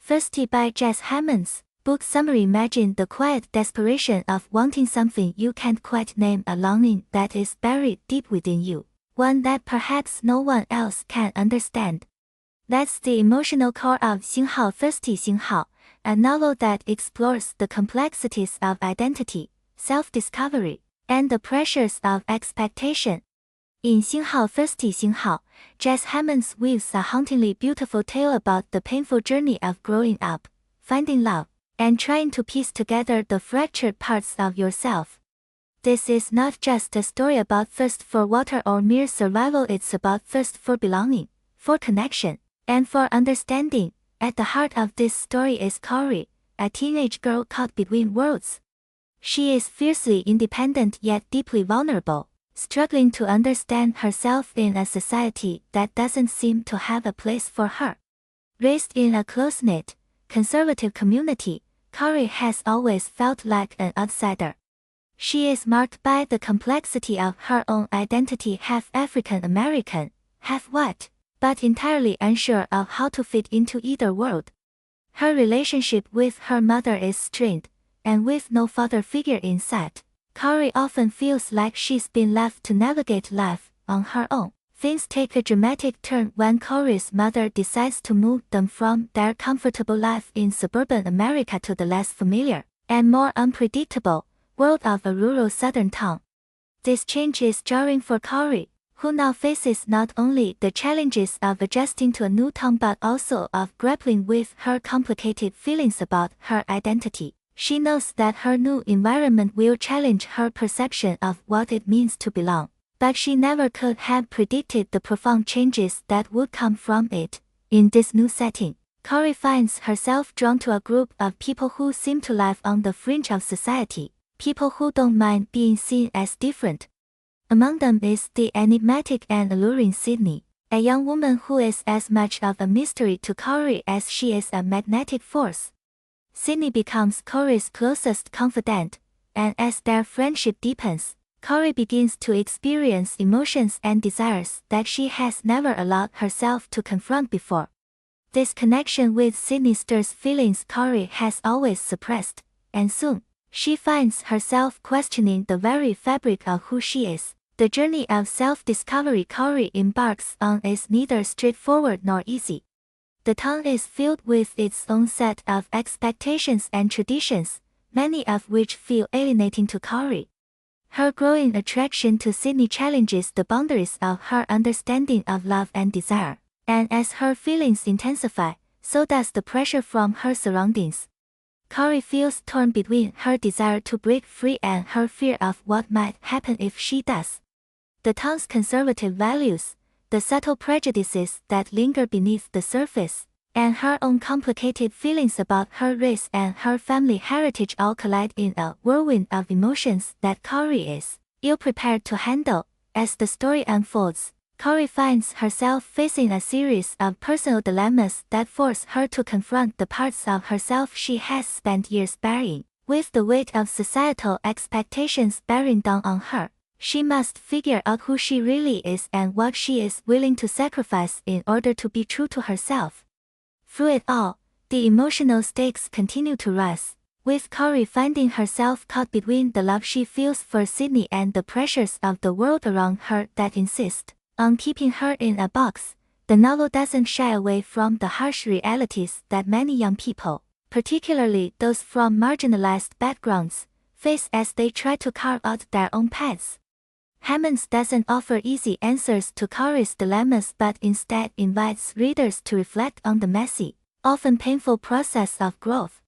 Thirsty by Jas Hammonds. Book summary. Imagine the quiet desperation of wanting something you can't quite name, a longing that is buried deep within you, one that perhaps no one else can understand. That's the emotional core of 星号 Thirsty 星号, a novel that explores the complexities of identity, self-discovery, and the pressures of expectation. In 星号 Thirsty 星号, Jas Hammonds weaves a hauntingly beautiful tale about the painful journey of growing up, finding love, and trying to piece together the fractured parts of yourself. This is not just a story about thirst for water or mere survival, it's about thirst for belonging, for connection, and for understanding. At the heart of this story is Kory, a teenage girl caught between worlds. She is fiercely independent yet deeply vulnerable, struggling to understand herself in a society that doesn't seem to have a place for her. Raised in a close-knit, conservative community, Kory has always felt like an outsider. She is marked by the complexity of her own identity, half African American, half white, but entirely unsure of how to fit into either world. Her relationship with her mother is strained, and with no father figure in sight, Kory often feels like she's been left to navigate life on her own. Things take a dramatic turn when Kory's mother decides to move them from their comfortable life in suburban America to the less familiar, and more unpredictable, world of a rural southern town. This change is jarring for Kory, who now faces not only the challenges of adjusting to a new town but also of grappling with her complicated feelings about her identity. She knows that her new environment will challenge her perception of what it means to belong, but she never could have predicted the profound changes that would come from it. In this new setting, Kory finds herself drawn to a group of people who seem to live on the fringe of society, people who don't mind being seen as different. Among them is the enigmatic and alluring Sydney, a young woman who is as much of a mystery to Kory as she is a magnetic force. Sydney becomes Kory's closest confidant, and as their friendship deepens, Kory begins to experience emotions and desires that she has never allowed herself to confront before. This connection with Sydney stirs feelings Kory has always suppressed, and soon, she finds herself questioning the very fabric of who she is. The journey of self-discovery Kory embarks on is neither straightforward nor easy. The town is filled with its own set of expectations and traditions, many of which feel alienating to Kory. Her growing attraction to Sydney challenges the boundaries of her understanding of love and desire, and as her feelings intensify, so does the pressure from her surroundings. Kory feels torn between her desire to break free and her fear of what might happen if she does. The town's conservative values, the subtle prejudices that linger beneath the surface, and her own complicated feelings about her race and her family heritage all collide in a whirlwind of emotions that Kory is ill-prepared to handle. As the story unfolds, Kory finds herself facing a series of personal dilemmas that force her to confront the parts of herself she has spent years burying. With the weight of societal expectations bearing down on her, she must figure out who she really is and what she is willing to sacrifice in order to be true to herself. Through it all, the emotional stakes continue to rise, with Kory finding herself caught between the love she feels for Sydney and the pressures of the world around her that insist on keeping her in a box. The novel doesn't shy away from the harsh realities that many young people, particularly those from marginalized backgrounds, face as they try to carve out their own paths. Hammonds doesn't offer easy answers to Kory's dilemmas but instead invites readers to reflect on the messy, often painful process of growth.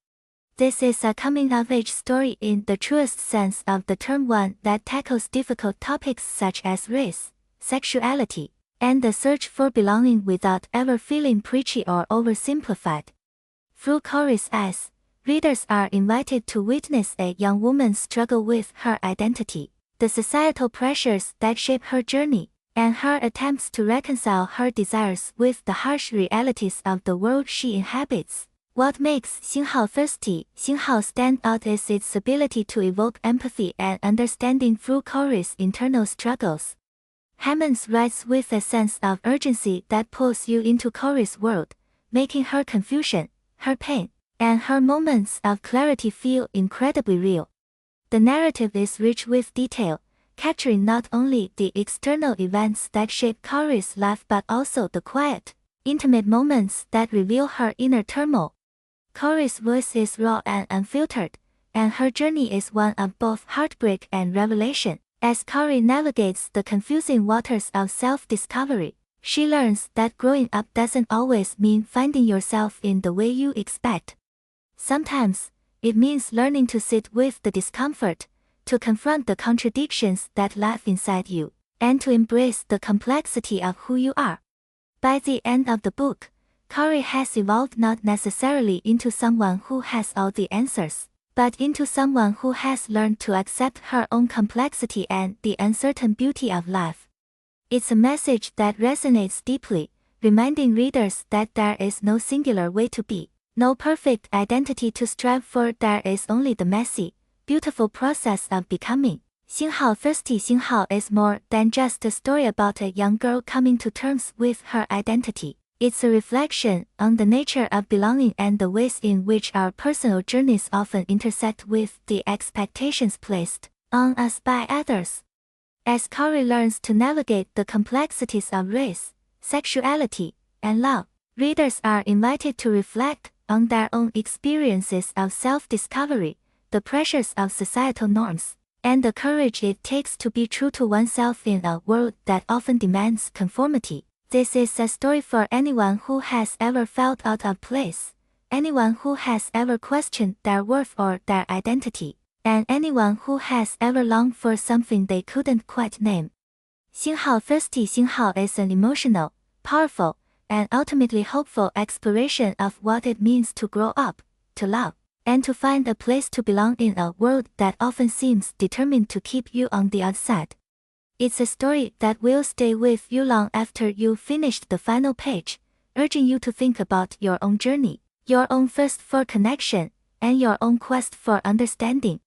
This is a coming-of-age story in the truest sense of the term, one that tackles difficult topics such as race, sexuality, and the search for belonging without ever feeling preachy or oversimplified. Through Kory's eyes, readers are invited to witness a young woman's struggle with her identity, the societal pressures that shape her journey, and her attempts to reconcile her desires with the harsh realities of the world she inhabits. What makes 星号 Thirsty 星号 stand out is its ability to evoke empathy and understanding through Kory's internal struggles. Hammonds writes with a sense of urgency that pulls you into Kory's world, making her confusion, her pain, and her moments of clarity feel incredibly real. The narrative is rich with detail, capturing not only the external events that shape Kory's life but also the quiet, intimate moments that reveal her inner turmoil. Kory's voice is raw and unfiltered, and her journey is one of both heartbreak and revelation. As Kory navigates the confusing waters of self-discovery, she learns that growing up doesn't always mean finding yourself in the way you expect. Sometimes, it means learning to sit with the discomfort, to confront the contradictions that live inside you, and to embrace the complexity of who you are. By the end of the book, Kory has evolved not necessarily into someone who has all the answers, but into someone who has learned to accept her own complexity and the uncertain beauty of life. It's a message that resonates deeply, reminding readers that there is no singular way to be, no perfect identity to strive for. There is only the messy, beautiful process of becoming. 星号 Thirsty 星号 is more than just a story about a young girl coming to terms with her identity. It's a reflection on the nature of belonging and the ways in which our personal journeys often intersect with the expectations placed on us by others. As Kory learns to navigate the complexities of race, sexuality, and love, readers are invited to reflect on their own experiences of self-discovery, the pressures of societal norms, and the courage it takes to be true to oneself in a world that often demands conformity. This is a story for anyone who has ever felt out of place, anyone who has ever questioned their worth or their identity, and anyone who has ever longed for something they couldn't quite name. 星号 Thirsty 星号 is an emotional, powerful, and ultimately hopeful exploration of what it means to grow up, to love, and to find a place to belong in a world that often seems determined to keep you on the outside. It's a story that will stay with you long after you've finished the final page, urging you to think about your own journey, your own thirst for connection, and your own quest for understanding.